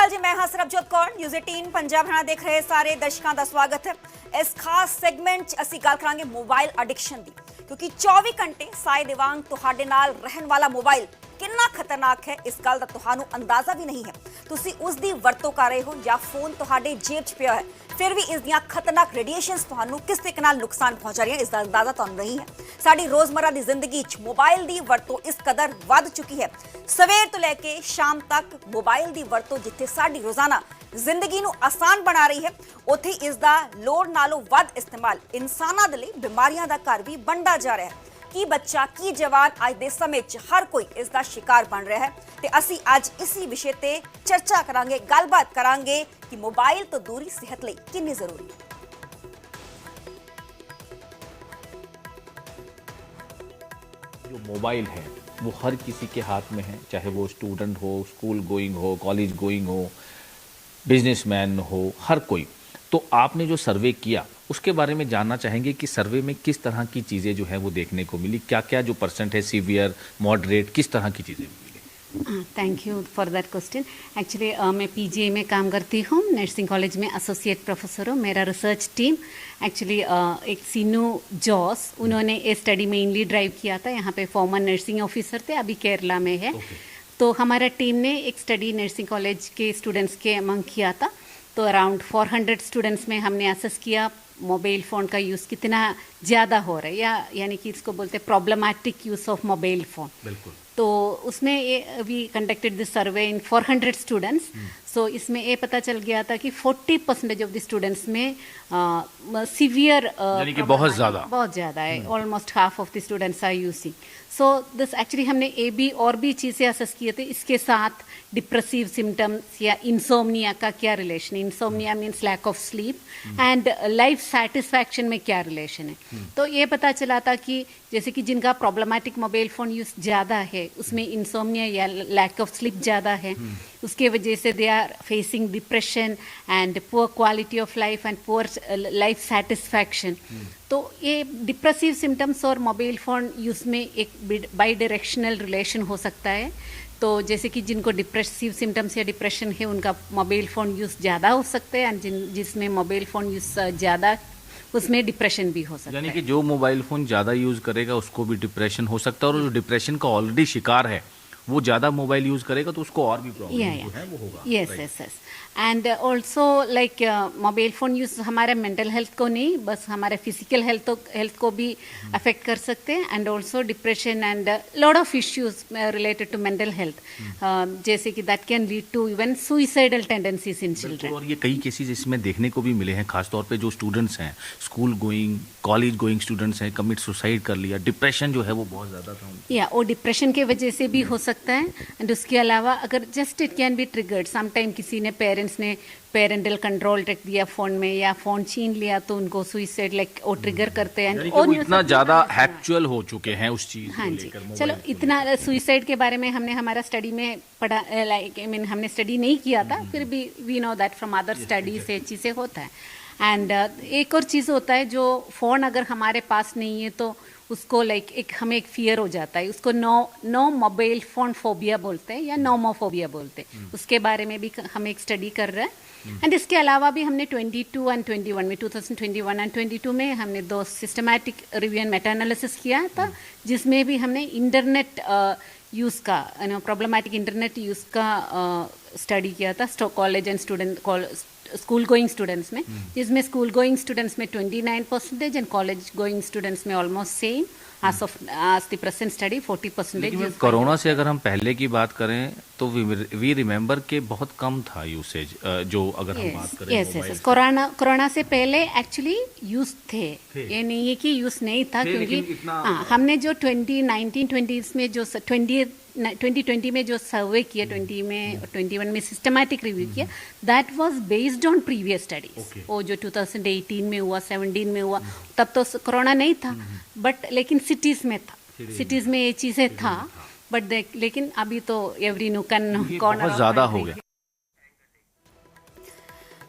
ਅਕਾਲ ਜੀ, ਮੈਂ ਹਾਂ ਸਰਬਜੋਤ ਕੌਰ। ਨਿਊਜ਼ 18 ਪੰਜਾਬ ਹਰਿਆਣਾ ਦੇਖ ਰਹੇ ਸਾਰੇ ਦਰਸ਼ਕਾਂ ਦਾ ਸਵਾਗਤ ਹੈ। ਇਸ ਖਾਸ ਸੈਗਮੈਂਟ 'ਚ ਅਸੀਂ ਗੱਲ ਕਰਾਂਗੇ ਮੋਬਾਈਲ ਐਡਿਕਸ਼ਨ ਦੀ, ਕਿਉਂਕਿ 24 ਘੰਟੇ ਸਾਏ ਦੇ ਵਾਂਗ ਤੁਹਾਡੇ ਨਾਲ ਰਹਿਣ ਵਾਲਾ ਮੋਬਾਈਲ ਕਿੰਨਾ ਖਤਰਨਾਕ ਹੈ ਇਸ ਗੱਲ ਦਾ ਤੁਹਾਨੂੰ ਅੰਦਾਜ਼ਾ ਵੀ ਨਹੀਂ ਹੈ। ਤੁਸੀਂ ਉਸ ਦੀ ਵਰਤੋਂ ਕਰ ਰਹੇ ਹੋ ਜਾਂ ਫੋਨ ਤੁਹਾਡੇ ਜੇਬ 'ਚ ਪਿਆ ਹੈ, ਫਿਰ ਵੀ ਇਸ ਦੀਆਂ ਖਤਰਨਾਕ ਰੇਡੀਏਸ਼ਨਸ ਤੁਹਾਨੂੰ ਕਿਸ ਤਰੀਕੇ ਨਾਲ ਨੁਕਸਾਨ ਪਹੁੰਚਾ ਰਹੀਆਂ ਇਸ ਦਾ ਅੰਦਾਜ਼ਾ ਤੁਹਾਨੂੰ ਨਹੀਂ ਹੈ। ਸਾਡੀ ਰੋਜ਼ਮਰਾ ਦੀ ਜ਼ਿੰਦਗੀ 'ਚ ਮੋਬਾਈਲ ਦੀ ਵਰਤੋਂ ਇਸ ਕਦਰ ਵੱਧ ਚੁੱਕੀ ਹੈ। ਸਵੇਰ ਤੋਂ ਲੈ ਕੇ ਸ਼ਾਮ ਤੱਕ ਮੋਬਾਈਲ ਦੀ ਵਰਤੋਂ ਜਿੱਥੇ ਸਾਡੀ ਰੋਜ਼ਾਨਾ ਜ਼ਿੰਦਗੀ ਨੂੰ ਆਸਾਨ ਬਣਾ ਰਹੀ ਹੈ, ਉੱਥੇ ਇਸ ਦਾ ਲੋੜ ਨਾਲੋਂ ਵੱਧ ਇਸਤੇਮਾਲ ਇਨਸਾਨਾਂ ਦੇ ਲਈ ਬਿਮਾਰੀਆਂ ਦਾ ਘਰ ਵੀ ਬਣਦਾ ਜਾ ਰਿਹਾ ਹੈ। ਕੀ ਬੱਚਾ ਕੀ ਜਵਾਨ ਅੱਜ ਦੇ ਸਮੇਂ 'ਚ ਹਰ ਕੋਈ ਇਸ ਦਾ ਸ਼ਿਕਾਰ ਬਣ ਰਿਹਾ ਹੈ ਤੇ ਅਸੀਂ ਅੱਜ ਇसी ਵਿਸ਼ੇ ਤੇ ਚਰਚਾ ਕਰਾਂਗੇ, ਗੱਲਬਾਤ ਕਰਾਂਗੇ ਕਿ ਮੋਬਾਈਲ ਤੋਂ ਦੂਰੀ ਸਿਹਤ ਲਈ ਕਿੰਨੀ ਜ਼ਰੂਰੀ ਹੈ। जो मोबाइल है वो हर किसी के हाथ में है, चाहे वो स्टूडेंट हो, स्कूल गोइंग हो, कॉलेज गोइंग हो, बिजनेसमैन हो, हर कोई। तो आपने जो सर्वे किया उसके बारे में जानना चाहेंगे कि सर्वे में किस तरह की चीज़ें जो है वो देखने को मिली, क्या क्या जो परसेंट है, सीवियर, मॉडरेट, किस तरह की चीज़ें मिली? Thank you for that question. Actually मैं पीजीआई में काम करती हूँ, नर्सिंग कॉलेज में एसोसिएट प्रोफेसर हूँ। मेरा रिसर्च टीम एक्चुअली एक सीनू जॉस, उन्होंने ये स्टडी मेनली ड्राइव किया था। यहाँ पे फॉर्मर नर्सिंग ऑफिसर थे, अभी केरला में है। तो हमारा टीम ने एक स्टडी नर्सिंग कॉलेज के स्टूडेंट्स के अमंग किया था। तो अराउंड 400 स्टूडेंट्स में हमने असेस किया मोबाइल फ़ोन का यूज़ कितना ज़्यादा हो रहा है, या यानी कि इसको बोलते हैं problematic use of mobile phone. बिल्कुल। तो उसमें ये we conducted this survey in 400 students. So इसमें ये पता चल गया था कि 40% ऑफ द स्टूडेंट्स में सीवियर यानी कि बहुत ज़्यादा है, almost half of the students are using. So this actually हमने ए बी और भी चीज़ें असेस किए थे। इसके साथ डिप्रेसिव सिम्टम्स या इंसोमनिया का क्या रिलेशन है, insomnia means lack of sleep, and life satisfaction में क्या रिलेशन है। तो ये पता चला था कि जैसे कि जिनका प्रॉब्लमैटिक मोबाइल फ़ोन यूज़ ज़्यादा है उसमें इंसोमनिया या लैक ऑफ स्लीप ज़्यादा है, उसके वजह से they are facing depression and poor quality of life and poor life satisfaction. तो ये डिप्रेसिव सिम्टम्स और मोबाइल फ़ोन यूज़ में एक बाई डायरेक्शनल रिलेशन हो सकता है। तो जैसे कि जिनको डिप्रेसिव सिम्टम्स या डिप्रेशन है उनका मोबाइल फ़ोन यूज़ ज़्यादा हो सकता है, एंड जिसमें मोबाइल फ़ोन यूज़ ज़्यादा उसमें डिप्रेशन भी हो सकता है। यानी कि जो मोबाइल फ़ोन ज़्यादा यूज़ करेगा उसको भी डिप्रेशन हो सकता है, और जो डिप्रेशन का ऑलरेडी शिकार है वो ज़्यादा मोबाइल यूज़ करेगा तो उसको और भी प्रॉब्लम है वो होगा। Yes and also like mobile phone use हमारे मेंटल हेल्थ को नहीं, बस हमारे फिजिकल हेल्थ को भी अफेक्ट कर सकते हैं, and also depression and lot of issues related to mental health, जैसे कि that can lead to even suicidal tendencies in children. और ये कई केसेस इसमें देखने को भी मिले हैं, खासतौर पे जो स्टूडेंट्स हैं, school going, college going students हैं, कमिट सुसाइड कर लिया। डिप्रेशन जो है वो बहुत ज़्यादा था या वो डिप्रेशन के वजह से भी हो सकता है। एंड उसके अलावा अगर just it can be triggered sometime, किसी ने पेरेंट्स ने पेरेंटल कंट्रोल रख दिया फ़ोन में या फ़ोन छीन लिया तो उनको सुइसाइड लाइक वो ट्रिगर करते हैं। और इतना ज़्यादा हैक्चुअल हो चुके हैं उस चीज़ हाँ जी, चलो इतना सुइसाइड के बारे में हमने हमारा स्टडी में पढ़ा, लाइक आई मीन हमने स्टडी नहीं किया था, फिर भी we know that from other study से चीज़ें होता है। एंड एक और चीज़ होता है, जो फ़ोन अगर हमारे पास नहीं है तो उसको लाइक हमें एक फियर हो जाता है, उसको नो मोबाइल फ़ोन फोबिया बोलते हैं या नोमोफोबिया बोलते हैं। उसके बारे में भी हम एक स्टडी कर रहे हैं। एंड इसके अलावा भी हमने 22 एंड 21 में 2021 एंड 22 में हमने 2 systematic review and Meta analysis किया था, जिसमें भी हमने इंटरनेट यूज़ का प्रॉब्लमैटिक इंटरनेट यूज़ का स्टडी किया था college and school going students में, जिसमें स्कूल गोइंग स्टूडेंट्स में 29% एंड कॉलेज गोइंग स्टूडेंट्स में ऑलमोस्ट सेम आज द प्रेजेंट स्टडी 40%। कोरोना से अगर हम पहले की बात करें तो वी रिमेंबर के बहुत कम था यूसेज, जो अगर हम बात करें यस कोरोना से पहले एक्चुअली यूज थे, ये नहीं है कि यूज नहीं था, क्योंकि हमने जो 2019-20 में जो 2020 में जो सर्वे किया, 21 में सिस्टमैटिक रिव्यू किया, that was based on previous studies. वो जो 2018 में हुआ, 17 में हुआ, तब तो कोरोना नहीं था, बट लेकिन सिटीज़ में था, सिटीज़ में ये चीज़ें था, बट लेकिन अभी तो एवरी नुकन कॉर्नर बहुत ज़्यादा हो गया।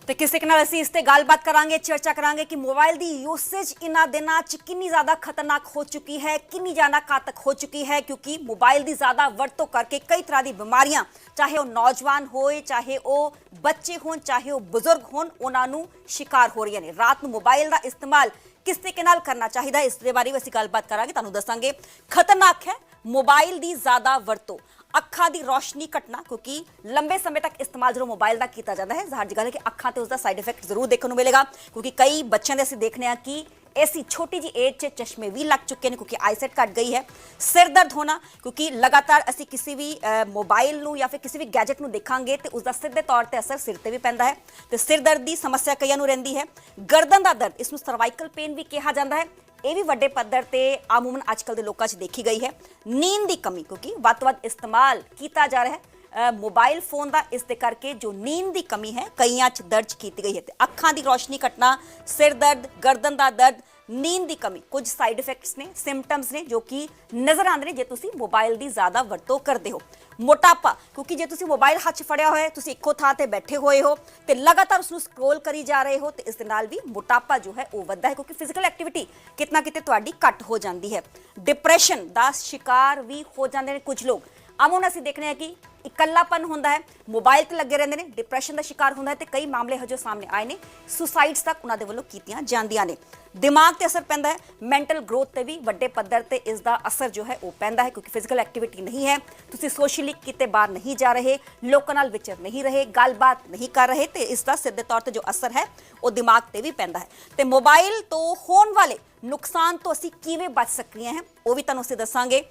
ਤੇ ਕਿਸੇ ਨਾਲ ਅਸੀਂ ਇਸ ਤੇ ਗੱਲਬਾਤ ਕਰਾਂਗੇ, ਚਰਚਾ ਕਰਾਂਗੇ ਕਿ ਮੋਬਾਈਲ ਦੀ ਯੂਸੇਜ ਇਹਨਾਂ ਦਿਨਾਂ 'ਚ ਕਿੰਨੀ ਜ਼ਿਆਦਾ ਖਤਰਨਾਕ ਹੋ ਚੁੱਕੀ ਹੈ, ਕਿੰਨੀ ਜ਼ਿਆਦਾ ਘਾਤਕ ਹੋ ਚੁੱਕੀ ਹੈ, ਕਿਉਂਕਿ ਮੋਬਾਈਲ ਦੀ ਜ਼ਿਆਦਾ ਵਰਤੋਂ ਕਰਕੇ ਕਈ ਤਰ੍ਹਾਂ ਦੀ ਬਿਮਾਰੀਆਂ, ਚਾਹੇ ਉਹ ਨੌਜਵਾਨ ਹੋਏ, ਚਾਹੇ ਉਹ ਬੱਚੇ ਹੋਣ, ਚਾਹੇ ਉਹ ਬਜ਼ੁਰਗ ਹੋਣ, ਉਹਨਾਂ ਨੂੰ ਸ਼ਿਕਾਰ ਹੋ ਰਹੀਆਂ ਨੇ। ਰਾਤ ਨੂੰ ਮੋਬਾਈਲ ਦਾ ਇਸਤੇਮਾਲ ਕਿਸ ਤਰੀਕੇ ਨਾਲ ਕਰਨਾ ਚਾਹੀਦਾ, ਇਸ ਦੇ ਬਾਰੇ ਵੀ ਅਸੀਂ ਗੱਲਬਾਤ ਕਰਾਂਗੇ, ਤੁਹਾਨੂੰ ਦੱਸਾਂਗੇ। ਖਤਰਨਾਕ ਹੈ ਮੋਬਾਈਲ ਦੀ ਜ਼ਿਆਦਾ ਵਰਤੋਂ, ਅੱਖਾਂ ਦੀ ਰੋਸ਼ਨੀ ਘਟਣਾ, ਕਿਉਂਕਿ ਲੰਬੇ ਸਮੇਂ ਤੱਕ ਇਸਤੇਮਾਲ ਜਦੋਂ ਮੋਬਾਈਲ ਦਾ ਕੀਤਾ ਜਾਂਦਾ ਹੈ, ਜ਼ਾਹਰ ਜੀ ਗੱਲ ਹੈ ਕਿ ਅੱਖਾਂ ਤੇ ਉਸਦਾ ਸਾਈਡ ਇਫੈਕਟ ਜ਼ਰੂਰ ਦੇਖਣ ਨੂੰ ਮਿਲੇਗਾ, ਕਿਉਂਕਿ ਕਈ ਬੱਚਿਆਂ ਦੇ ਅਸੀਂ ਦੇਖਨੇ ਆ ਕਿ ऐसी छोटी जी एज 'ਚ चश्मे भी लग चुके हैं, क्योंकि आईसेट घट गई है। सिर दर्द होना, क्योंकि लगातार असी किसी भी मोबाइल नूं या फिर किसी भी गैजेट नूं देखांगे तो उसका सीधे तौर पर असर सिर ते भी पैंदा है, तो सिर दर्द की समस्या कईयां नूं रहिंदी है। गर्दन का दर्द, इसनूं सर्वाइकल पेन भी कहा जाता है, ये भी वड्डे पद्धर ते आमूमन अजकल के लोगों 'च देखी गई है। नींद की कमी, क्योंकि वध तो वध इस्तेमाल किया जा रहा है मोबाइल फोन का, इस दे करके जो नींद की कमी है कईयां च दर्ज की गई है। तो अखां की रोशनी घटना, सिर दर्द, गर्दन का दर्द, नींद की कमी कुछ साइड इफेक्ट्स ने, सिम्पटम्स ने जो कि नज़र आते हैं जे तुसी मोबाइल की ज़्यादा वरतों करते हो। मोटापा, क्योंकि जे तुसी मोबाइल हाथ च फड़िया होया, तुसी इक्को थां ते बैठे हुए हो तो लगातार उसनूं स्क्रोल करी जा रहे हो, तो इस दे नाल भी मोटापा जो है वो वधदा है, क्योंकि फिजिकल एक्टिविटी कितना किते तुहाडी घट हो जाती है। डिप्रैशन का शिकार भी हो जाते हैं कुछ लोग। आमून असीं देखने हैं कि इकल्लापन होंदा है, मोबाइल ते लगे रहंदे ने, डिप्रैशन का शिकार होंदा है, ते कई मामले हो जो सामने आए ने, सुसाइड्स तक उन्हां दे वल्लों कीतियां जांदियां ने। दिमाग ते असर पैंदा है, मैंटल ग्रोथ ते भी वड्डे पद्धर ते इसका असर जो है वो पैंदा है, क्योंकि फिजिकल एक्टिविटी नहीं है, तुसीं सोशली किते बाहर नहीं जा रहे, लोकां नाल विचर नहीं रहे, गलबात नहीं कर रहे, तो इसका सीधे तौर पर जो असर है वो दिमाग ते भी पैंदा है। तो मोबाइल तो होने वाले नुकसान तो असीं किवें बच सकते हैं वो भी तुहानूं असीं दस्सांगे।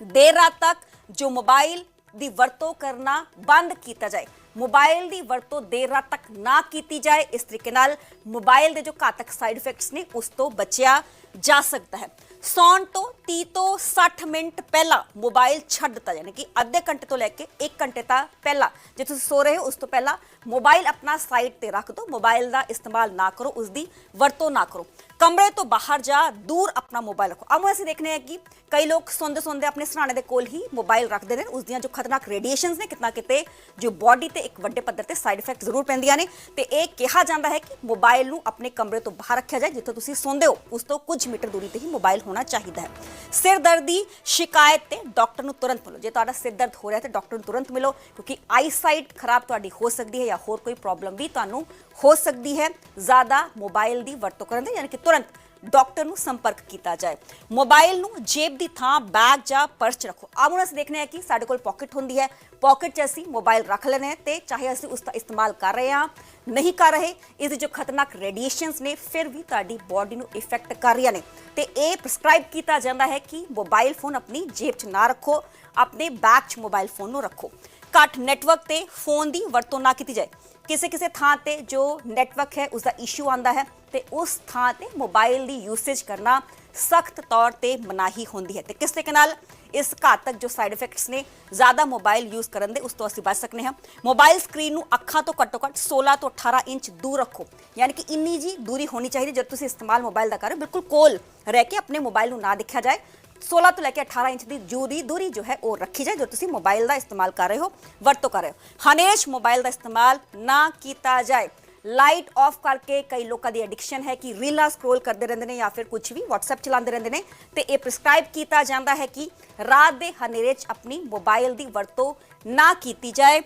देर रात तक जो मोबाइल की वरतों करना बंद किया जाए, मोबाइल की वरतों देर रात तक ना की जाए, इस तरीके नाल मोबाइल के जो घातक साइड इफेक्ट्स ने उस तो बचिया जा सकता है। सौण तो 30 तो 60 मिनट पहला मोबाइल छड्ड दिता, यानी कि अद्धे घंटे तो लैके 1 घंटे तक पहला जो तुम सो रहे हो उस तो पहला मोबाइल अपना साइड ते रख दो, मोबाइल का इस्तेमाल ना करो, उसकी वरतों ना करो। कमरे तो बाहर जा, दूर अपना मोबाइल रखो। अब असीं देखने हैं कि कई लोग सोंदे सोंदे अपने सराणे दे कोल ही मोबाइल रखते हैं, उसदियां जो खतरनाक रेडिएशंस ने कितना किते जो बॉडी ते एक वड्डे पद्धर ते साइड इफेक्ट जरूर पैंदियां ने, ते ये कहा जाता है कि मोबाइल नूं अपने कमरे तो बाहर रखा जाए, जिੱਥੋਂ तुसीं सोंदे हो उस तो कुछ मीटर दूरी ते ही मोबाइल होना चाहिए है। सिर दर्द की शिकायत ते डॉक्टर नूं तुरंत मिलो, जे तुहाडा सिर दर्द हो रहा है तो डॉक्टर नूं तुरंत मिलो, क्योंकि आई साइट खराब तुहाडी हो सकती है या होर कोई प्रॉब्लम भी तुहानूं हो सकती है ज़्यादा मोबाइल की वरतों करन दे, यानी कि तुरंत डॉक्टर नूं संपर्क किया जाए। मोबाइल नूं जेब की थां बैग जा पर्स च रखो। अब हम देखने हैं कि साडे कोल पॉकेट होंदी है, पॉकेट च असीं मोबाइल रख लेने हैं, तो चाहे असीं उसका इस्तेमाल कर रहे हैं नहीं कर रहे, इसके जो खतरनाक रेडिएशंस ने फिर भी तुहाडी बॉडी नूं इफेक्ट कर रही ने, तो ये प्रिस्क्राइब किया जाता है कि मोबाइल फोन अपनी जेब च ना रखो, अपने बैग च मोबाइल फोन नूं रखो। घट नैटवर्क ते फोन की वरतों ना की जाए, किसी किसी थां ते जो नैटवर्क है उसका इशू आता है, तो उस थां ते मोबाइल की यूसेज करना सख्त तौर पर मनाही होंदी है। तो किस तरीके नाल इस घातक जो साइड इफेक्ट्स ने ज़्यादा मोबाइल यूज़ करन दे उस तो असीं बच सकते हैं। मोबाइल स्क्रीन नूं अखां तो घट्टो घट्ट 16 तो 18 इंच दूर रखो, यानी कि इन्नी जी दूरी होनी चाहिए जब तुसीं इस्तेमाल मोबाइल का कर रहे हो, बिल्कुल कोल रह के अपने मोबाइल नूं ना देखा जाए। 16 तो लैके 18 इंच की दूरी जो है वो रखी जाए जो तुसी मोबाइल का इस्तेमाल कर रहे हो, वरतों कर रहे हो। हमेश मोबाइल का इस्तेमाल ना किया जाए। लाइट ऑफ करके कई लोगों की एडिक्शन है कि रीलां स्क्रोल करते रहते हैं या फिर कुछ भी व्हाट्सएप चलाते रहते हैं, तो ये प्रिस्क्राइब किया जाता है कि रात के हनेरे अपनी मोबाइल की वरतों ना की जाए।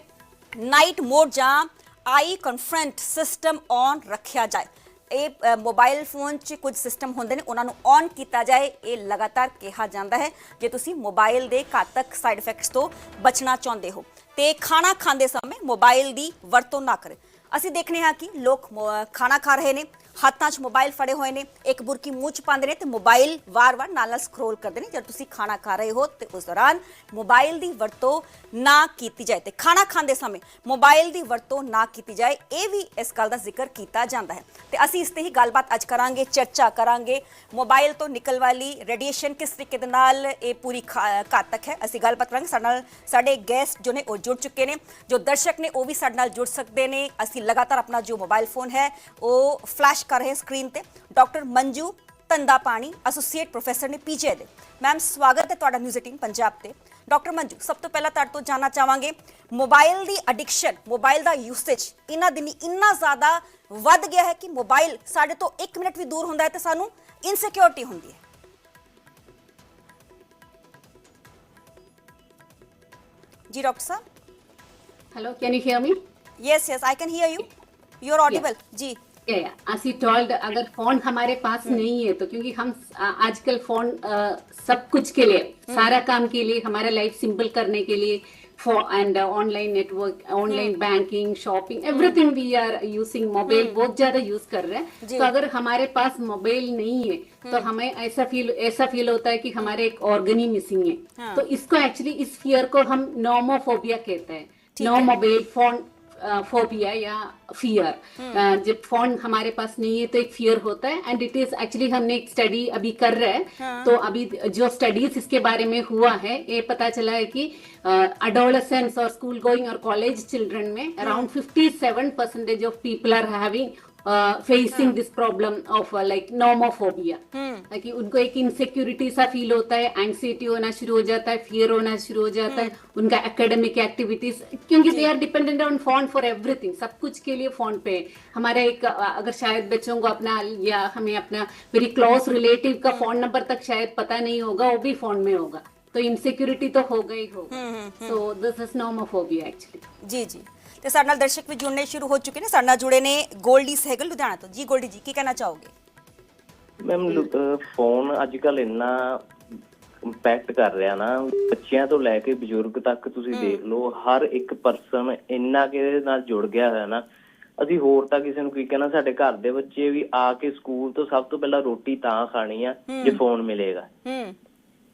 नाइट मोड या आई कॉन्फ्रेंट सिस्टम ऑन रखा जाए। ये मोबाइल फोन च कुछ सिस्टम होंदे ने उन्होंने ऑन किया जाए, ये लगातार कहा जाता है जे तुसी मोबाइल के घातक साइड इफेक्ट्स तो बचना चाहते हो। तो खाना खाते समय मोबाइल की वरतों ना करें। असीं देखने हैं कि लोग खाना खा रहे हैं, हाथों च मोबाइल फड़े हुए हैं, एक बुरकी मूँह च पाते हैं, तो मोबाइल वार वार नाल स्क्रोल करते हैं। जब तुसीं खाना खा रहे हो तो उस दौरान मोबाइल की वरतों ना की जाए, तो खाना खाते समय मोबाइल की वरतों ना की जाए, ये भी इस गल का जिक्र किया जाता है। तो असीं इस ते ही गलबात अज करांगे, चर्चा करांगे। मोबाइल तो निकल वाली रेडिएशन किस तरीके दे नाल ये पूरी घातक है, असीं गलबात करांगे। साडे नाल साडे गैस्ट जो ने वो जुड़ चुके हैं, जो दर्शक ने वो भी साडे नाल जुड़ सकते हैं। असीं लगातार अपना जो मोबाइल फोन है वो फ्लैश कर रहे हैं स्क्रीन पे। डॉक्टर मंजू ਧੰਦਾ ਪਾਣੀ ਐਸੋਸੀਏਟ ਪ੍ਰੋਫੈਸਰ ਨੇ ਪੀਜੀਆਈ ਦੇ। ਮੈਮ ਸਵਾਗਤ ਹੈ ਤੁਹਾਡਾ ਨਿਊਜ਼ 18 ਪੰਜਾਬ ਤੇ। ਡਾਕਟਰ ਮੰਜੂ, ਸਭ ਤੋਂ ਪਹਿਲਾਂ ਤੁਹਾਡੇ ਤੋਂ ਜਾਨਣਾ ਚਾਹਾਂਗੇ, ਮੋਬਾਈਲ ਦੀ ਐਡਿਕਸ਼ਨ, ਮੋਬਾਈਲ ਦਾ ਯੂਸੇਜ ਇਹਨਾਂ ਦਿਨੀ ਇੰਨਾ ਜ਼ਿਆਦਾ ਵੱਧ ਗਿਆ ਹੈ ਕਿ ਮੋਬਾਈਲ ਸਾਡੇ ਤੋਂ 1 ਮਿੰਟ ਵੀ ਦੂਰ ਹੁੰਦਾ ਹੈ ਤੇ ਸਾਨੂੰ ਇਨਸਿਕਿਉਰਿਟੀ ਹੁੰਦੀ ਹੈ। जी डॉक्टर साहब। Hello, can you hear me? Yes yes, I can hear you, you are audible जी। as you told, अगर फोन हमारे पास नहीं है तो क्योंकि हम आजकल फोन सब कुछ के लिए, सारा काम के लिए, हमारा लाइफ सिंपल करने के लिए and online network, online banking, shopping, everything we are using mobile, बहुत ज्यादा यूज कर रहे हैं। तो अगर हमारे पास मोबाइल नहीं है तो हमें ऐसा फील होता है कि हमारे एक ऑर्गन ही मिसिंग है। तो इसको एक्चुअली, इस फियर को हम नोमोफोबिया कहते हैं, नो मोबाइल फोन फोबिया या फियर। जब फोन हमारे पास नहीं है तो एक फियर होता है एंड इट इज एक्चुअली, हमने एक स्टडी अभी कर रहे हैं। तो अभी जो स्टडीज इसके बारे में हुआ है, ये पता चला है कि अडोलेसेंट्स और स्कूल गोइंग और कॉलेज चिल्ड्रन में around 57% of people are having facing this problem of like nomophobia, कि उनको एक इनसिक्योरिटी सा फील होता है, एंग्जाइटी होना शुरू हो जाता है, फियर होना शुरू हो जाता है, उनका एकेडमिक एक्टिविटीज, क्योंकि they are dependent on phone for everything, सब कुछ के लिए फोन पे। हमारा एक, अगर शायद बच्चों को अपना या हमें अपना वेरी क्लोज रिलेटिव का फोन नंबर तक शायद पता नहीं होगा, वो भी फोन में होगा, तो ਇਨਸਿਕਿਉਰਿਟੀ तो होगा ही होगा। So this is nomophobia actually. ਜੀ ਜੀ, ਤੇ ਸਾਡੇ ਨਾਲ ਦਰਸ਼ਕ ਵੀ ਜੁੜਨੇ ਸ਼ੁਰੂ ਹੋ ਚੁੱਕੇ ਨੇ। ਸਾਡੇ ਨਾਲ ਜੁੜੇ ਨੇ ਗੋਲਡੀ ਸਹਿਗਲ ਲੁਧਿਆਣਾ ਤੋਂ। ਜੀ ਗੋਲਡੀ ਜੀ, ਕੀ ਕਹਿਣਾ ਚਾਹੋਗੇ? ਮੈਮ, ਫੋਨ ਅੱਜ ਕੱਲ ਇੰਨਾ ਇੰਪੈਕਟ ਕਰ ਰਿਹਾ ਨਾ, ਬੱਚਿਆਂ ਤੋਂ ਲੈ ਕੇ ਬਜ਼ੁਰਗ ਤੱਕ ਤੁਸੀਂ ਦੇਖ ਲਓ, ਹਰ ਇੱਕ ਪਰਸਨ ਇੰਨਾ ਕਿ ਇਹਦੇ ਨਾਲ ਜੁੜ ਗਿਆ ਹੋਇਆ ਨਾ। ਅਸੀਂ ਹੋਰ ਤਾਂ ਕਿਸੇ ਨੂੰ ਕੀ ਕਹਿਣਾ, ਸਾਡੇ ਘਰ ਦੇ ਬੱਚੇ ਵੀ ਆ ਕੇ ਸਕੂਲ ਤੋਂ ਸਭ ਤੋਂ ਪਹਿਲਾਂ ਰੋਟੀ ਤਾਂ ਖਾਣੀ ਆ ਜੇ ਫੋਨ ਮਿਲੇਗਾ।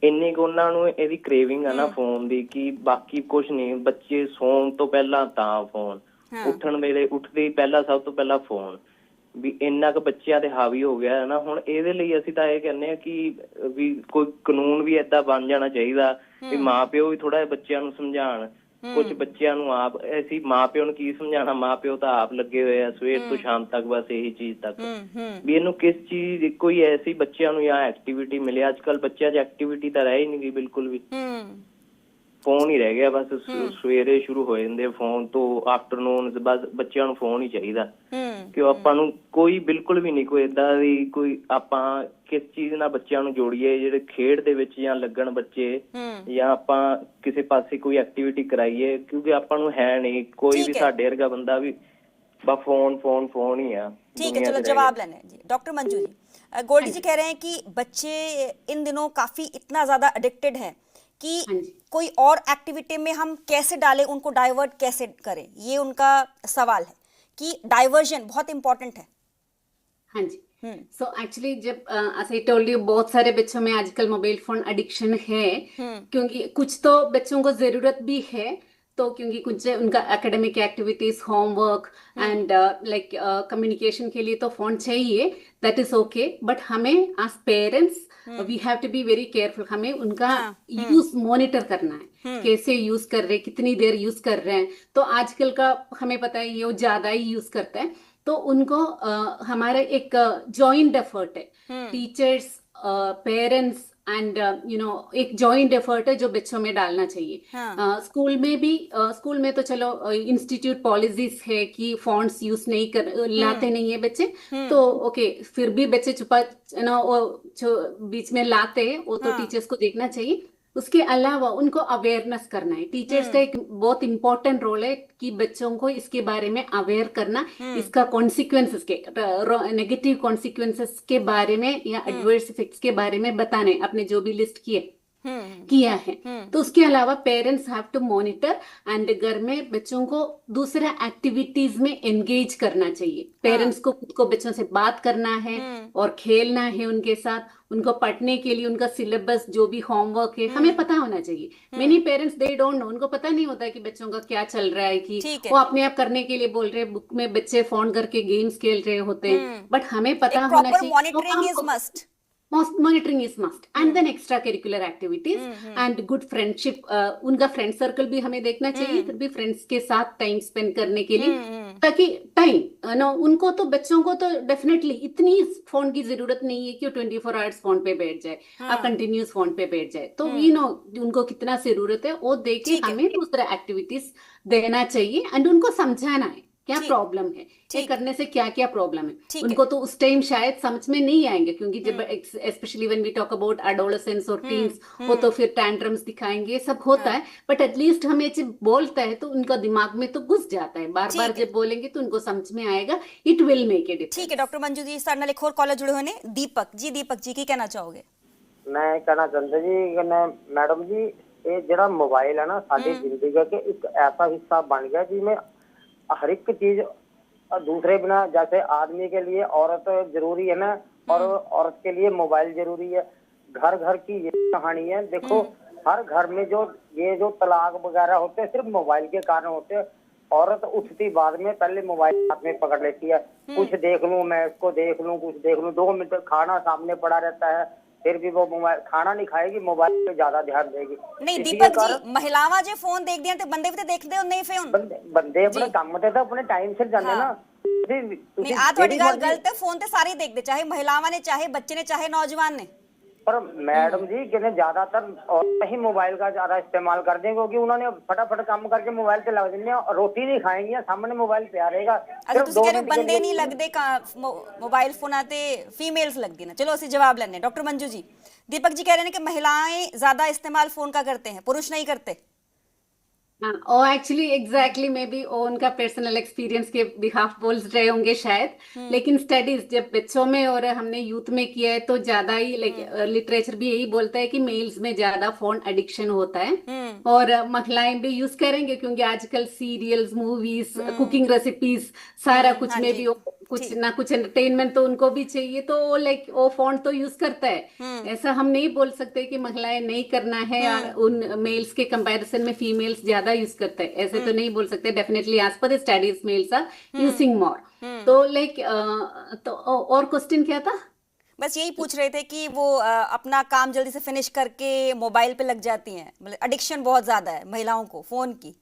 ਇੰਨੀ ਕੁ ਉਹਨਾਂ ਨੂੰ ਇਹਦੀ ਕ੍ਰੇਵਿੰਗ ਆ ਨਾ ਫੋਨ ਦੀ, ਕਿ ਬਾਕੀ ਕੁਛ ਨਹੀਂ। ਬੱਚੇ ਸੌਣ ਤੋਂ ਪਹਿਲਾਂ ਤਾਂ ਫੋਨ, ਉੱਠਣ ਵੇਲੇ ਉੱਠਦੇ ਹੀ ਪਹਿਲਾਂ ਸਭ ਤੋਂ ਪਹਿਲਾਂ ਫੋਨ, ਵੀ ਇੰਨਾ ਕੁ ਬੱਚਿਆਂ ਤੇ ਹਾਵੀ ਹੋ ਗਿਆ ਹੈ ਨਾ। ਹੁਣ ਇਹਦੇ ਲਈ ਅਸੀਂ ਤਾਂ ਇਹ ਕਹਿੰਦੇ ਆ ਕਿ ਵੀ ਕੋਈ ਕਾਨੂੰਨ ਵੀ ਏਦਾਂ ਬਣ ਜਾਣਾ ਚਾਹੀਦਾ ਵੀ ਮਾਂ ਪਿਓ ਵੀ ਥੋੜਾ ਜਿਹਾ ਬੱਚਿਆਂ ਨੂੰ ਸਮਝਾਉਣ। ਕੁਝ ਬੱਚਿਆਂ ਨੂੰ ਆਪ, ਅਸੀਂ ਮਾਂ ਪਿਓ ਨੂੰ ਕੀ ਸਮਝਾਉਣਾ, ਮਾਂ ਪਿਓ ਤਾਂ ਆਪ ਲੱਗੇ ਹੋਏ ਆ ਸਵੇਰ ਤੋਂ ਸ਼ਾਮ ਤੱਕ ਬਸ ਇਹੀ ਚੀਜ਼ ਤੱਕ, ਵੀ ਇਹਨੂੰ ਕਿਸ ਚੀਜ਼, ਕੋਈ ਐਸੀ ਬੱਚਿਆਂ ਨੂੰ ਜਾਂ ਐਕਟੀਵਿਟੀ ਮਿਲੇ। ਅੱਜ ਕੱਲ ਬੱਚਿਆਂ 'ਚ ਐਕਟੀਵਿਟੀ ਤਾਂ ਰਹਿ ਹੀ ਨਹੀਂ ਗਈ ਬਿਲਕੁਲ ਵੀ, ਫੋਨ ਹੀ ਰਹਿ ਗਿਆ ਬਸ। ਸਵੇਰੇ ਸ਼ੁਰੂ ਹੋ ਜਾਂਦੇ ਫੋਨ ਤੋਂ, ਆਫਟਰਨੂਨ ਬਸ ਬੱਚਿਆਂ ਨੂੰ ਫੋਨ ਹੀ ਚਾਹੀਦਾ। ਕਿ ਆਪਾਂ ਨੂੰ ਕੋਈ ਬਿਲਕੁਲ ਵੀ ਨਹੀਂ ਕੋਈ ਏਦਾਂ ਦੀ ਕੋਈ, ਆਪਾਂ ਕਿਸ ਚੀਜ਼ ਨਾਲ ਬੱਚਿਆਂ ਨੂੰ ਜੋੜੀਏ, ਜਿਹੜੇ ਖੇਡ ਦੇ ਵਿੱਚ ਜਾਂ ਲੱਗਣ ਬੱਚੇ, ਜਾਂ ਆਪਾਂ ਕਿਸੇ ਪਾਸੇ ਕੋਈ ਐਕਟੀਵਿਟੀ ਕਰਾਈਏ, ਕਿਉਂਕਿ ਆਪਾਂ ਨੂੰ ਹੈ ਨਹੀਂ ਕੋਈ ਵੀ ਸਾਡੇ ਵਰਗਾ ਬੰਦਾ ਵੀ ਬਸ फोन ही है। ठीक है, चलो जवाब लेने जी। डॉक्टर मंजू जी, गोल्डी जी कह रहे हैं कि बच्चे इन दिनों काफी इतना ज्यादा एडिक्टेड है कि कोई और एक्टिविटी में हम कैसे डालें, उनको डाइवर्ट कैसे करें, ये उनका सवाल है कि डाइवर्जन बहुत इंपॉर्टेंट है। हाँ जी। सो एक्चुअली जब as I told you, बहुत सारे बच्चों में आजकल मोबाइल फोन एडिक्शन है, क्योंकि कुछ तो बच्चों को जरूरत भी है, तो क्योंकि कुछ उनका academic activities, homework and like communication के लिए तो फोन चाहिए, दैट इज ओके। बट हमें as parents we have to be very careful, हमें उनका यूज मॉनिटर करना है, कैसे यूज कर रहे हैं, कितनी देर यूज कर रहे हैं। तो आजकल का हमें पता है ये ज्यादा ही यूज करता है, तो उनको हमारा एक जॉइंट एफर्ट है, टीचर्स, पेरेंट्स एंड एक जॉइंट एफर्ट है जो बच्चों में डालना चाहिए। स्कूल में भी, स्कूल में तो चलो इंस्टीट्यूट पॉलिसीज है कि फोन्स यूज नहीं कर, लाते नहीं है बच्चे, तो ओके, फिर भी बच्चे छुपा जो बीच में लाते हैं वो तो टीचर्स को देखना चाहिए। उसके अलावा उनको अवेयरनेस करना है, टीचर्स का एक बहुत इंपॉर्टेंट रोल है कि बच्चों को इसके बारे में अवेयर करना, इसका कॉन्सिक्वेंसेस के, नेगेटिव कॉन्सिक्वेंसेस के बारे में या एडवर्स इफेक्ट्स के बारे में बताने, अपने जो भी लिस्ट किया है। तो उसके अलावा parents have to monitor and घर में बच्चों को दूसरा एक्टिविटीज में एंगेज करना चाहिए। पेरेंट्स को खुद को बच्चों से बात करना है और खेलना है उनके साथ, उनको पढ़ने के लिए उनका सिलेबस जो भी होमवर्क है हमें पता होना चाहिए। Many parents they don't know, उनको पता नहीं होता कि बच्चों का क्या चल रहा है, कि वो अपने आप करने के लिए बोल रहे हैं, बुक में बच्चे फोन करके गेम्स खेल रहे होते हैं, बट हमें पता होना चाहिए। Monitoring is must. Monitoring is must, and then extra curricular activities and good friendship. उनका फ्रेंड सर्कल भी हमें देखना चाहिए, फिर भी फ्रेंड्स के साथ टाइम स्पेंड करने के लिए, ताकि टाइम नो उनको तो बच्चों को तो डेफिनेटली इतनी फोन की जरूरत नहीं है कि वो 24 आवर्स फोन पे बैठ जाए, कंटिन्यूस फोन पे बैठ जाए। तो यू नो उनको कितना जरूरत है वो देके हमें दूसरा एक्टिविटीज देना चाहिए, एंड उनको समझाना है क्या प्रॉब्लम है, ये करने से क्या क्या प्रॉब्लम है। उनको तो उस टाइम शायद समझ में नहीं आएंगे, क्योंकि जब specially when we talk about adolescence और टीन्स, वो तो फिर टैंट्रम्स दिखाएंगे, ये सब होता है। बट एटलीस्ट हमें जब बोलता है तो उनका दिमाग में तो घुस जाता है, बार बार जब बोलेंगे तो उनको समझ में आएगा, it will make a difference. ठीक है डॉक्टर मंजू जी, साडे नाल एक होर कॉलर जुड़े हुए ने, दीपक जी की कहना चाहोगे? मैं कहना चाहता जी मैडम जी, ये ਜਿਹੜਾ मोबाइल है ना साडी जिंदगी का एक ऐसा हिस्सा बन गया जिसमें हर एक चीज दूसरे बिना, जैसे आदमी के लिए औरत जरूरी है ना, और औरत के लिए मोबाइल जरूरी है। घर घर की ये कहानी है। देखो हर घर में जो तलाक वगैरह होते हैं सिर्फ मोबाइल के कारण होते हैं। औरत उठती बाद में पहले मोबाइल हाथ में पकड़ लेती है, कुछ देख लूं मैं, इसको देख लूं, कुछ देख लूं, 2 मिनट खाना सामने पड़ा रहता है, फिर भी वो मोबाइल खाना नहीं खाएगी, मोबाइल पे ज्यादा ध्यान देगी। नहीं दीपक जी, महिलावां जे फोन देखदियां ते बंदे भी ते देखदे हो नहीं फोन? बंदे अपने काम ते तो अपने टाइम से जाने ना। नहीं आ ਤੁਹਾਡੀ ਗੱਲ ਗਲਤ ਹੈ, फोन ਤੇ ਸਾਰੇ ਦੇਖਦੇ, ਚਾਹੇ महिलावां ने, चाहे बच्चे ने, चाहे नौजवान ने। पर मैडम जी कहते ज्यादातर औरतें ही मोबाइल का ज्यादा इस्तेमाल कर दें, क्योंकि उन्होंने फटाफट काम करके मोबाइल पे लग देंगे, रोटी नहीं खाएंगे, सामने मोबाइल पे रहेगा। अगर ਤੁਸੀਂ ਕਹਿੰਦੇ ਬੰਦੇ ਨਹੀਂ ਲੱਗਦੇ मोबाइल फोना ते फीमेल्स लगदी ना। चलो ਅਸੀਂ जवाब लेने। डॉक्टर मंजू जी, दीपक जी कह रहे हैं कि महिलाएं ज्यादा इस्तेमाल फोन का करते हैं, पुरुष नहीं करते। हाँ, और एक्चुअली एग्जैक्टली मे बी वो उनका पर्सनल एक्सपीरियंस के बिहाफ बोल रहे होंगे शायद, लेकिन स्टडीज जब बच्चों में और हमने यूथ में किया है तो ज्यादा ही लिटरेचर भी यही बोलता है कि मेल्स में ज्यादा फोन एडिक्शन होता है, और महिलाएं भी यूज करेंगे, क्योंकि आजकल सीरियल्स, मूवीज, कुकिंग रेसिपीज, सारा कुछ में भी कुछ ना कुछ एंटरटेनमेंट तो उनको भी चाहिए, तो लाइक वो फोन तो यूज करता है। ऐसा हम नहीं बोल सकते कि महिलाएं नहीं करना है, और उन मेल्स के कंपैरिजन में फीमेल्स ज्यादा यूज करते हैं, ऐसे तो नहीं बोल सकते। Definitely as per the studies males are using more. तो लाइक तो और क्वेश्चन क्या था? बस यही पूछ रहे थे कि वो अपना काम जल्दी से फिनिश करके मोबाइल पे लग जाती हैं, मतलब एडिक्शन बहुत ज्यादा है महिलाओं को फोन की।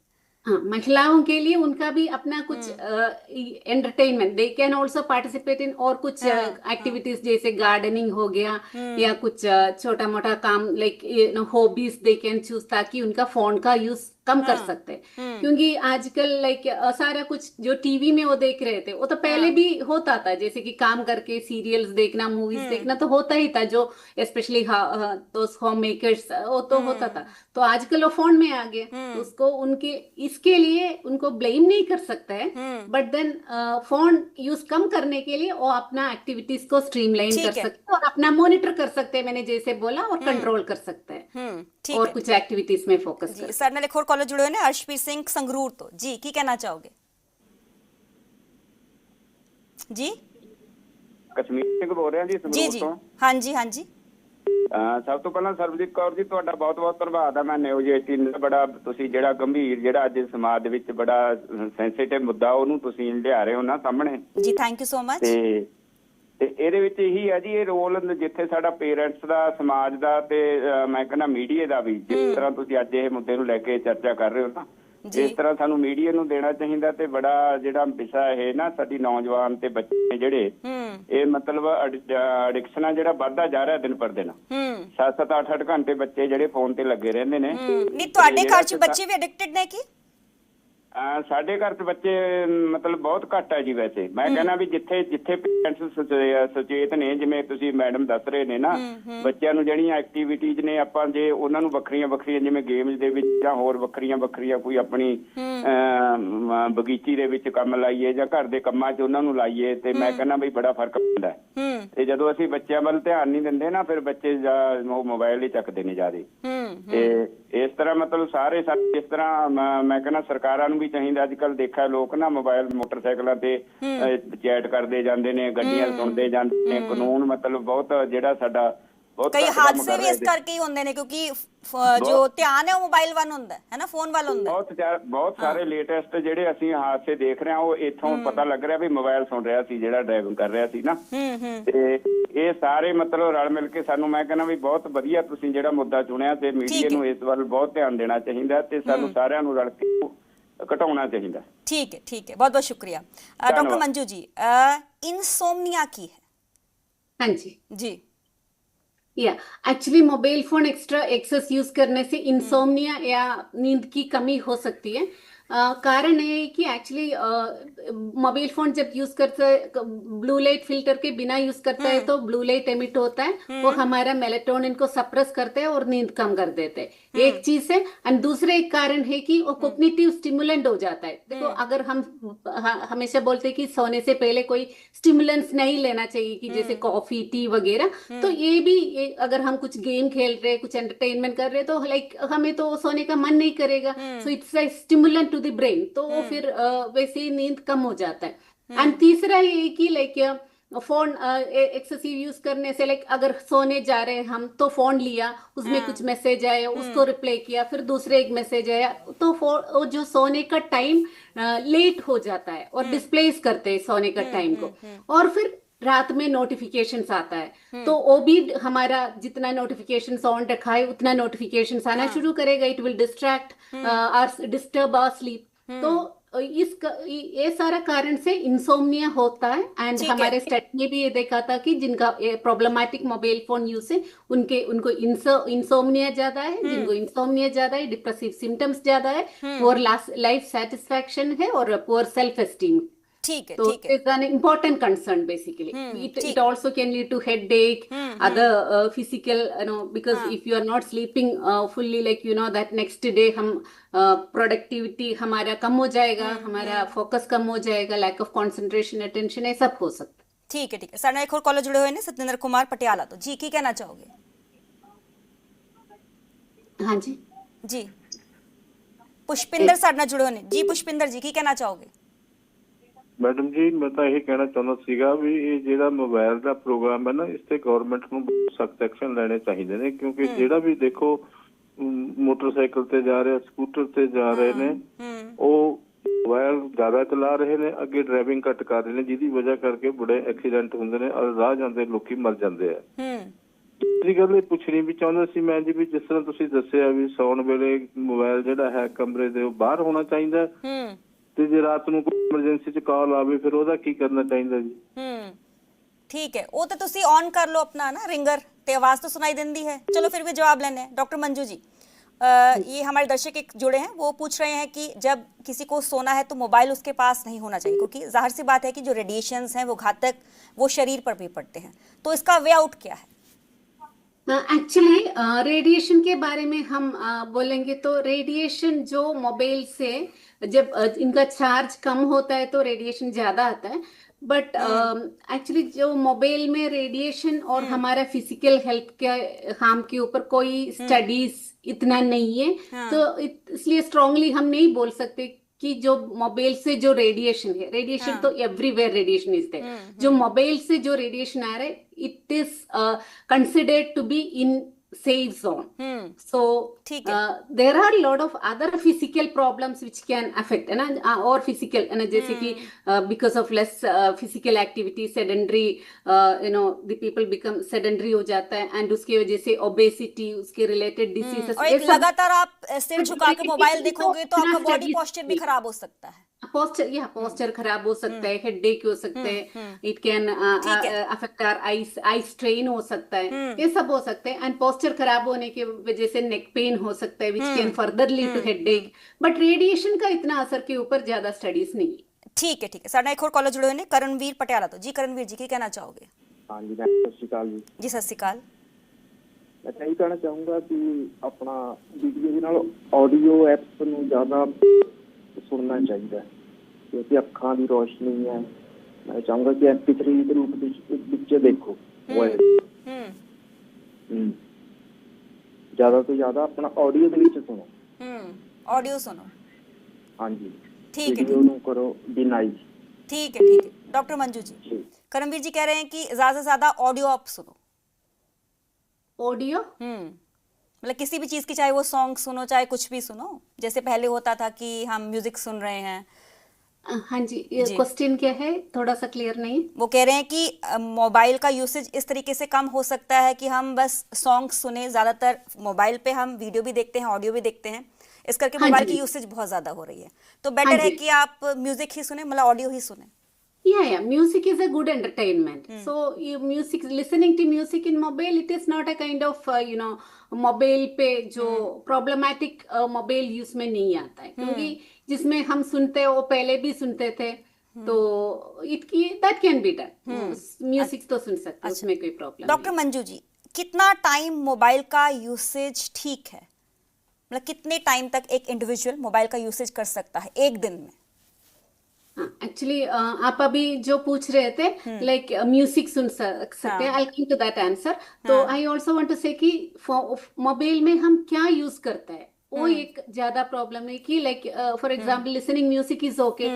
हाँ, महिलाओं के लिए उनका भी अपना कुछ entertainment, they can also participate in और कुछ एक्टिविटीज, जैसे गार्डनिंग हो गया, या कुछ छोटा मोटा काम, like hobbies they can choose, ताकि उनका फोन का यूज कम कर सकते हैं। क्योंकि आजकल लाइक सारा कुछ जो टीवी में वो देख रहे थे वो तो पहले भी होता था, जैसे कि काम करके सीरियल्स देखना, मूवीज देखना तो होता ही था, जो स्पेशली होम मेकर्स, वो तो होता था। तो आजकल वो फोन में आ गए, तो उसको उनके इसके लिए उनको ब्लेम नहीं कर सकता है, बट देन फोन यूज कम करने के लिए वो अपना एक्टिविटीज को स्ट्रीमलाइन कर सकते हैं, और अपना मॉनिटर कर सकते हैं, मैंने जैसे बोला, और कंट्रोल कर सकते हैं, और कुछ एक्टिविटीज में फोकस कर। सर ने एक और कॉलर जुड़े हुए ने, अर्शप्रीत सिंह संगरूर तो जी की कहना चाहोगे? जी ਕਸ਼ਮੀਰ ਸਿੰਘ ਬੋਲ ਰਿਹਾ ਜੀ ਸੰਗਰੂਰ ਤੋਂ। हाँ जी ਸਭ ਤੋਂ ਪਹਿਲਾਂ ਸਰਬਜੀਤ ਕੌਰ ਜੀ ਤੁਹਾਡਾ ਬਹੁਤ-ਬਹੁਤ ਧੰਨਵਾਦ ਆ। ਮੈਂ ਨਿਊਜ਼ 18 ਦਾ ਬੜਾ ਤੁਸੀਂ ਜਿਹੜਾ ਗੰਭੀਰ ਜਿਹੜਾ ਅੱਜ ਸਮਾਜ ਦੇ ਵਿੱਚ ਬੜਾ ਸੈਂਸਿਟਿਵ ਮੁੱਦਾ ਉਹਨੂੰ ਤੁਸੀਂ ਲਿਆ ਰਹੇ ਹੋ ਨਾ ਸਾਹਮਣੇ ਜੀ, ਥੈਂਕ ਯੂ ਸੋ ਮਚ। ਤੇ ਇਹਦੇ ਵਿੱਚ ਇਹੀ ਹੈ ਜੀ, ਇਹ ਰੋਲ ਜਿੱਥੇ ਸਾਡਾ ਪੇਰੈਂਟਸ ਦਾ, ਸਮਾਜ ਦਾ, ਤੇ ਮੈਂ ਕਹਿੰਦਾ ਮੀਡੀਆ ਦਾ ਵੀ, ਜਿਸ ਤਰ੍ਹਾਂ ਤੁਸੀਂ ਅੱਜ ਇਹ ਮੁੱਦੇ ਨੂੰ ਲੈ ਕੇ ਚਰਚਾ ਕਰ ਰਹੇ ਹੋ ਨਾ, ਇਸ ਤਰ੍ਹਾਂ ਸਾਨੂੰ ਮੀਡੀਆ ਨੂੰ ਦੇਣਾ ਚਾਹੀਦਾ। ਤੇ ਬੜਾ ਜਿਹੜਾ ਵਿਸ਼ਾ ਇਹ ਨਾ ਸਾਡੀ ਨੌਜਵਾਨ ਤੇ ਬੱਚੇ ਜਿਹੜੇ ਇਹ ਮਤਲਬ ਐਡਿਕਸ਼ਨਾਂ ਜਿਹੜਾ ਵੱਧਦਾ ਜਾ ਰਿਹਾ ਦਿਨ ਪਰ ਦਿਨ। 7-7 8-8 ਘੰਟੇ ਬੱਚੇ ਜਿਹੜੇ ਫੋਨ ਤੇ ਲੱਗੇ ਰਹਿੰਦੇ ਨੇ। ਨਹੀਂ ਤੁਹਾਡੇ ਘਰ 'ਚ ਬੱਚੇ ਵੀ ਐਡਿਕਟਡ ਨੇ ਕੀ? ਸਾਡੇ ਘਰ 'ਚ ਬੱਚੇ ਮਤਲਬ ਬਹੁਤ ਘੱਟ ਹੈ ਜੀ। ਵੈਸੇ ਮੈਂ ਕਹਿੰਦਾ ਵੀ ਜਿੱਥੇ ਪੇਰੈਂਟਸ ਸੁਚੇਤ ਨੇ, ਜਿਵੇਂ ਤੁਸੀਂ ਮੈਡਮ ਦੱਸ ਰਹੇ ਨੇ ਨਾ, ਬੱਚਿਆਂ ਨੂੰ ਜਿਹੜੀਆਂ ਐਕਟੀਵਿਟੀਜ਼ ਨੇ, ਆਪਾਂ ਜੇ ਉਹਨਾਂ ਨੂੰ ਵੱਖਰੀਆਂ ਜਿਵੇਂ ਗੇਮਸ ਦੇ ਵਿੱਚ ਜਾਂ ਹੋਰ ਵੱਖਰੀਆਂ ਕੋਈ ਆਪਣੀ ਬਗੀਚੀ ਦੇ ਵਿੱਚ ਕੰਮ ਲਾਈਏ, ਜਾਂ ਘਰ ਦੇ ਕੰਮਾਂ 'ਚ ਉਹਨਾਂ ਨੂੰ ਲਾਈਏ, ਤੇ ਮੈਂ ਕਹਿੰਦਾ ਵੀ ਬੜਾ ਫਰਕ ਪੈਂਦਾ। ਤੇ ਜਦੋਂ ਅਸੀਂ ਬੱਚਿਆਂ ਵੱਲ ਧਿਆਨ ਨਹੀਂ ਦਿੰਦੇ ਨਾ, ਫਿਰ ਬੱਚੇ ਮੋਬਾਈਲ ਹੀ ਚੱਕਦੇ ਨੇ ਜ਼ਿਆਦੇ। ਤੇ ਇਸ ਤਰ੍ਹਾਂ ਮਤਲਬ ਸਾਰੇ ਇਸ ਤਰ੍ਹਾਂ ਮੈਂ ਕਹਿੰਦਾ ਸਰਕਾਰਾਂ ਨੂੰ ਵੀ ਚਾਹੀਦਾ। ਅੱਜ ਕੱਲ੍ਹ ਦੇਖਿਆ ਲੋਕ ਨਾ ਮੋਬਾਈਲ ਮੋਟਰਸਾਈਕਲਾਂ ਤੇ ਚੈਟ ਕਰਦੇ ਜਾਂਦੇ ਨੇ, ਗੱਡੀਆਂ ਸੁਣਦੇ ਜਾਂਦੇ ਨੇ। ਕਾਨੂੰਨ ਮਤਲਬ ਬਹੁਤ ਜਿਹੜਾ ਸਾਡਾ ਬਹੁਤ ਕਈ ਘੱਟ ਕੰਮ ਹਾਦਸੇ ਕਰ ਵੀ ਰਿਹਾ ਇਸ ਕਰਕੇ ਹੀ ਹੁੰਦੇ ਨੇ ਕਿਉਂਕਿ ਜੋ ਧਿਆਨ ਹੈ ਉਹ ਮੋਬਾਈਲ ਵੱਲ ਹੁੰਦਾ ਹੈ ਨਾ, ਫੋਨ ਵੱਲ ਹੁੰਦਾ ਹੈ। ਬਹੁਤ ਸਾਰੇ ਲੇਟੈਸਟ ਜਿਹੜੇ ਅਸੀਂ ਹਾਦਸੇ ਦੇਖ ਰਹੇ ਹਾਂ ਉਹ ਇੱਥੋਂ ਪਤਾ ਲੱਗ ਰਿਹਾ ਵੀ ਮੋਬਾਈਲ ਸੁਣ ਰਿਹਾ ਸੀ ਜਿਹੜਾ ਡਰਾਈਵਿੰਗ ਕਰ ਰਿਹਾ ਸੀ ਨਾ। ਤੇ ਇਹ ਸਾਰੇ ਮਤਲਬ ਰਲ ਮਿਲ ਕੇ ਸਾਨੂੰ, ਮੈਂ ਕਹਿੰਦਾ ਵੀ ਬਹੁਤ ਵਧੀਆ ਤੁਸੀਂ ਜਿਹੜਾ ਮੁੱਦਾ ਚੁਣਿਆ, ਤੇ ਮੀਡੀਆ ਨੂੰ ਇਸ ਵੱਲ ਬਹੁਤ ਧਿਆਨ ਦੇਣਾ ਚਾਹੀਦਾ ਤੇ ਸਾਨੂੰ ਸਾਰਿਆਂ ਨੂੰ ਰਲ ਕੇ ਘਟਾਉਣਾ ਚਾਹੀਦਾ। ठीक है, ठीक है, बहुत बहुत शुक्रिया। डॉक्टर मंजू जी, इंसोम्निया की है? हाँ जी जी या actually mobile phone access use करने से इंसोम्निया या नींद की कमी हो सकती है। कारण है कि एक्चुअली मोबाइल फोन जब यूज करते हैं ब्लू लाइट फिल्टर के बिना यूज करता है तो ब्लू लाइट एमिट होता है, वो हमारा मेलेटोनिन को सप्रेस करते हैं और नींद कम कर देते हैं। एक चीज है। एंड दूसरा एक कारण है कि वो कोग्निटिव स्टिमुलेंट हो जाता है। देखो अगर हम हमेशा बोलते हैं कि सोने से पहले कोई स्टिमुलेंट्स नहीं लेना चाहिए कि जैसे कॉफी टी वगैरह, तो ये भी अगर हम कुछ गेम खेल रहे, कुछ एंटरटेनमेंट कर रहे, तो लाइक हमें तो सोने का मन नहीं करेगा। So it's a stimulant to the brain, तो वो फिर वैसे ही नींद कम हो जाता है। एंड तीसरा ये कि लाइक फोन एक्सेसिव यूज करने से, लाइक अगर सोने जा रहे हैं हम तो फोन लिया, उसमें कुछ मैसेज आया, उसको रिप्लाई किया, फिर दूसरे एक मैसेज आया, तो वो जो सोने का टाइम लेट हो जाता है और डिस्प्लेस करते हैं सोने का टाइम को। और फिर रात में नोटिफिकेशंस आता है, तो वो भी हमारा जितना नोटिफिकेशंस ऑन रखा है उतना नोटिफिकेशंस आना शुरू करेगा। It will disturb our sleep. तो ये सारा कारण से इंसोम्निया होता है। एंड हमारे स्टडी में भी ये देखा था कि जिनका प्रॉब्लमैटिक मोबाइल फोन यूज है उनको इंसोम्निया ज्यादा है। जिनको इंसोम्निया ज्यादा है, डिप्रेसिव सिम्टम्स ज्यादा है, पुअर लाइफ सेटिस्फैक्शन है और पुअर सेल्फ एस्टीम। ठीक है, So ठीक है। it's an important concern basically. It also can lead to headache, other physical, because if you are not sleeping fully, like that next day हम productivity हमारा कम हो जाएगा, हमारा focus कम हो जाएगा, lack of concentration, attention, ये सब हो सकता है। ठीक है, ठीक है। साढ़े एक और कॉलर जुड़े हुए हैं सत्येंद्र कुमार पटियाला तो जी, की कहना चाहोगे? हाँ जी जी पुष्पिंदर साढ़े जुड़े हुए हैं जी। पुष्पिंदर जी, की कहना चाहोगे? ਮੈਡਮ ਜੀ ਮੈਂ ਤਾਂ ਇਹ ਕਹਿਣਾ ਚਾਹੁੰਦਾ ਸੀਗਾ ਵੀ ਇਹ ਜਿਹੜਾ ਮੋਬਾਈਲ ਦਾ ਪ੍ਰੋਗਰਾਮ ਹੈ ਨਾ, ਇਸ ਤੇ ਗਵਰਨਮੈਂਟ ਨੂੰ ਸਖਤ ਐਕਸ਼ਨ ਲੈਣੇ ਚਾਹੀਦੇ ਨੇ, ਕਿਉਂਕਿ ਜਿਹੜਾ ਵੀ ਦੇਖੋ ਮੋਟਰਸਾਈਕਲ ਤੇ ਜਾ ਰਿਹਾ, ਸਕੂਟਰ ਤੇ ਜਾ ਰਹੇ ਨੇ, ਉਹ ਮੋਬਾਈਲ ਜ਼ਿਆਦਾ ਚਲਾ ਰਹੇ ਨੇ, ਅੱਗੇ ਡਰਾਈਵਿੰਗ ਘੱਟ ਕਰ ਰਹੇ ਨੇ, ਜਿਹਦੀ ਵਜ੍ਹਾ ਕਰਕੇ ਬੜੇ ਐਕਸੀਡੈਂਟ ਹੁੰਦੇ ਨੇ ਔਰ ਰਾਹ ਜਾਂਦੇ ਲੋਕੀ ਮਰ ਜਾਂਦੇ ਆ। ਦੂਸਰੀ ਗੱਲ ਇਹ ਪੁੱਛਣੀ ਵੀ ਚਾਹੁੰਦਾ ਸੀ ਮੈਂ ਜੀ, ਵੀ ਜਿਸ ਤਰ੍ਹਾਂ ਤੁਸੀਂ ਦੱਸਿਆ ਵੀ ਸੌਣ ਵੇਲੇ ਮੋਬਾਈਲ ਜਿਹੜਾ ਹੈ ਕਮਰੇ ਦੇ ਬਾਹਰ ਹੋਣਾ ਚਾਹੀਦਾ, ਤੇ ਜੇ ਰਾਤ ਨੂੰ ਕੋਈ ਐਮਰਜੈਂਸੀ ਚ ਕਾਲ ਆਵੇ ਫਿਰ ਉਹਦਾ ਕੀ ਕਰਨਾ ਚਾਹੀਦਾ ਜੀ? ठीक है, वो तो तुसी ऑन कर लो अपना ना रिंगर, ते आवाज तो सुनाई देंदी है। चलो फिर भी जवाब लेने हैं। डॉक्टर मंजू जी, ये हमारे दर्शक एक जुड़े हैं, वो पूछ रहे हैं कि जब किसी को सोना है तो मोबाइल उसके पास नहीं होना चाहिए, क्योंकि जाहिर सी बात है कि जो रेडिएशंस हैं वो घातक वो शरीर पर भी पड़ते हैं, तो इसका वे आउट क्या है? एक्चुअली रेडिएशन के बारे में हम बोलेंगे तो रेडिएशन जो मोबाइल से जब इनका चार्ज कम होता है तो रेडिएशन ज्यादा आता है। बट एक्चुअली जो मोबाइल में रेडिएशन और हमारा फिजिकल हेल्थ के हार्म के ऊपर कोई स्टडीज इतना नहीं है, तो इसलिए स्ट्रांगली हम नहीं बोल सकते कि जो मोबाइल से जो रेडिएशन है, रेडिएशन तो एवरीवेयर रेडिएशन इज देयर, जो मोबाइल से जो रेडिएशन आ रहा है it is considered to be in safe zone. So there are a lot of other physical problems which can affect or physical जैसे कि because of less physical activity, sedentary, the people become sedentary हो जाता है, and उसकी वजह से obesity, उसके related diseases। और एक लगातार आप सिर झुका के मोबाइल देखोगे तो आपका बॉडी पोस्चर भी खराब हो सकता है। पोस्चर खराब हो सकता है, हेडेक हो सकते हैं, it can affect our eye strain हो सकता है, ये सब हो सकते हैं। एंड पोस्चर खराब होने की वजह से नेक पेन हो सकता है, which can further lead to headache. But radiation का इतना असर के ऊपर ज्यादा स्टडीज नहीं है। ठीक है, ठीक है। साढ़े एक और कॉलेज जुड़े हुए हैं करणवीर पटियाला तो जी। करणवीर जी, की कहना चाहोगे? हाँ जी, सत श्री अकाल जी। जी सत श्री अकाल। मैं यही कहना चाहूँगा कि अपना वीडियो के नाल ऑडियो एप्स ਨੂੰ ਜ਼ਿਆਦਾ सुनना चाहिए, क्योंकि अखा की रोशनी है। मैं चाहूँगा कि MP3 के रूप में देखो, ज्यादा तो ज्यादा अपना ऑडियो के विच सुनो। ऑडियो सुनो। हाँ जी, ठीक है, वीडियो नु करो डिनाई। ठीक है, ठीक है। डॉक्टर मंजू जी, करमवीर जी कह रहे हैं कि ज्यादा से ज्यादा ऑडियो आप सुनो। ऑडियो मतलब किसी भी चीज की, चाहे वो सॉन्ग सुनो चाहे कुछ भी सुनो, जैसे पहले होता था कि हम म्यूजिक सुन रहे हैं। हाँ जी, ये क्वेश्चन क्या है, थोड़ा सा क्लियर नहीं। वो कह रहे हैं कि मोबाइल का यूसेज इस तरीके से कम हो सकता है कि हम बस सॉन्ग सुने, ज्यादातर मोबाइल पे हम वीडियो भी देखते हैं, ऑडियो भी देखते हैं, इस करके हाँ मोबाइल जी। की यूसेज बहुत ज्यादा हो रही है। तो हाँ बेटर है जी। कि आप म्यूजिक ही सुने, मतलब ऑडियो ही सुने। Yeah, music is a good entertainment. So, music, listening to music in mobile, it is not a kind of, mobile पे जो problematic mobile use में नहीं आता है, क्योंकि जिसमें हम सुनते हैं वो पहले भी सुनते थे, तो that can be done. Music तो सुन सकते हैं, उसमें कोई प्रॉब्लम डॉक्टर मंजू जी, कितना टाइम मोबाइल का यूसेज ठीक है? मतलब कितने टाइम तक एक इंडिविजुअल मोबाइल का यूसेज कर सकता है एक दिन में? एक्चुअली आप अभी जो पूछ रहे थे, लाइक म्यूजिक सुन सकते हैं, आई कम टू दैट आंसर। तो आई ऑल्सो वांट टू से कि मोबाइल में हम क्या यूज करते हैं, वो एक ज्यादा प्रॉब्लम है कि like for example listening music is okay.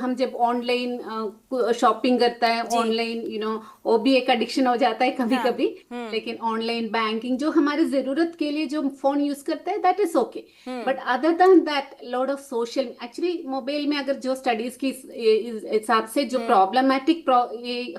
हम जब ऑनलाइन शॉपिंग करता है, ऑनलाइन वो भी एक एडिक्शन हो जाता है कभी कभी, लेकिन ऑनलाइन बैंकिंग जो हमारी जरूरत के लिए जो फोन यूज करता है, that is okay. But other than that lot of social, actually mobile में अगर जो स्टडीज की हिसाब से जो प्रॉब्लमेटिक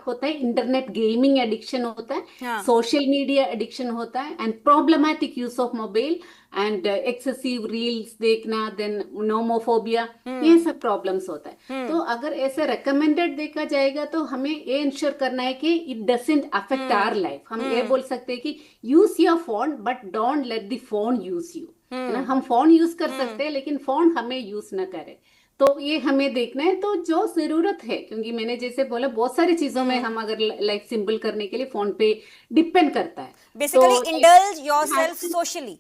होता है, इंटरनेट गेमिंग एडिक्शन होता है, सोशल मीडिया एडिक्शन होता है, and problematic use of mobile and excessive reels देखना, देन नोमोफोबिया, ये सब प्रॉब्लम्स होता है। तो अगर ऐसे रिकमेंडेड देखा जाएगा तो हमें ये इंश्योर करना है कि it doesn't affect our life. हम ये बोल सकते हैं कि use your phone but don't let the phone use you, है ना। हम फोन यूज कर सकते हैं लेकिन फोन हमें यूज ना करे, तो ये हमें देखना है। तो जो जरूरत है, क्योंकि मैंने जैसे बोला बहुत सारी चीजों में हम अगर लाइफ सिंपल करने के लिए फोन पे डिपेंड करता है। Basically indulge yourself socially.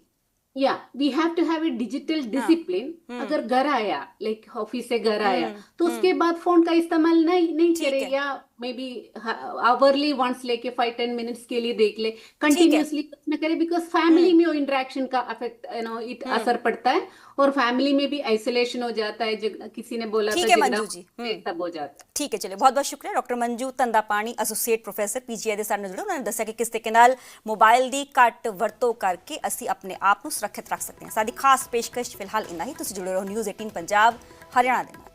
We have to have a digital discipline. अगर घर आया, लाइक ऑफिस से घर आया, तो उसके बाद फोन का इस्तेमाल नहीं करे, या मे बी आवरली वंस लेके 5-10 मिनट्स के लिए देख ले, कंटिन्यूसली कुछ न करे, बिकॉज फैमिली में वो इंटरेक्शन का अफेक्ट इट असर पड़ता है, और फैमिली में भी आइसोलेशन हो जाता है। जो किसी ने बोला था मंजू जी, तब हो जाता है। ठीक है, चलिए बहुत बहुत शुक्रिया। Doctor Manju Thandapani, associate professor PGI ਦੇ ਸਾਡੇ ਨਾਲ ਜੁੜੇ, ਉਹਨਾਂ ਨੇ ਦੱਸਿਆ ਕਿ ਕਿਸ ਤਰੀਕੇ ਨਾਲ ਮੋਬਾਈਲ ਦੀ ਘੱਟ ਵਰਤੋਂ ਕਰਕੇ ਅਸੀਂ ਆਪਣੇ ਆਪ ਨੂੰ ਸੁਰੱਖਿਅਤ ਰੱਖ ਸਕਦੇ ਹਾਂ। ਸਾਡੀ ਖਾਸ ਪੇਸ਼ਕਸ਼ ਫਿਲਹਾਲ ਇੰਨਾ ਹੀ। ਤੁਸੀਂ ਜੁੜੇ ਰਹੋ ਨਿਊਜ਼ 18 ਪੰਜਾਬ ਹਰਿਆਣਾ ਦੇ ਨਾਲ।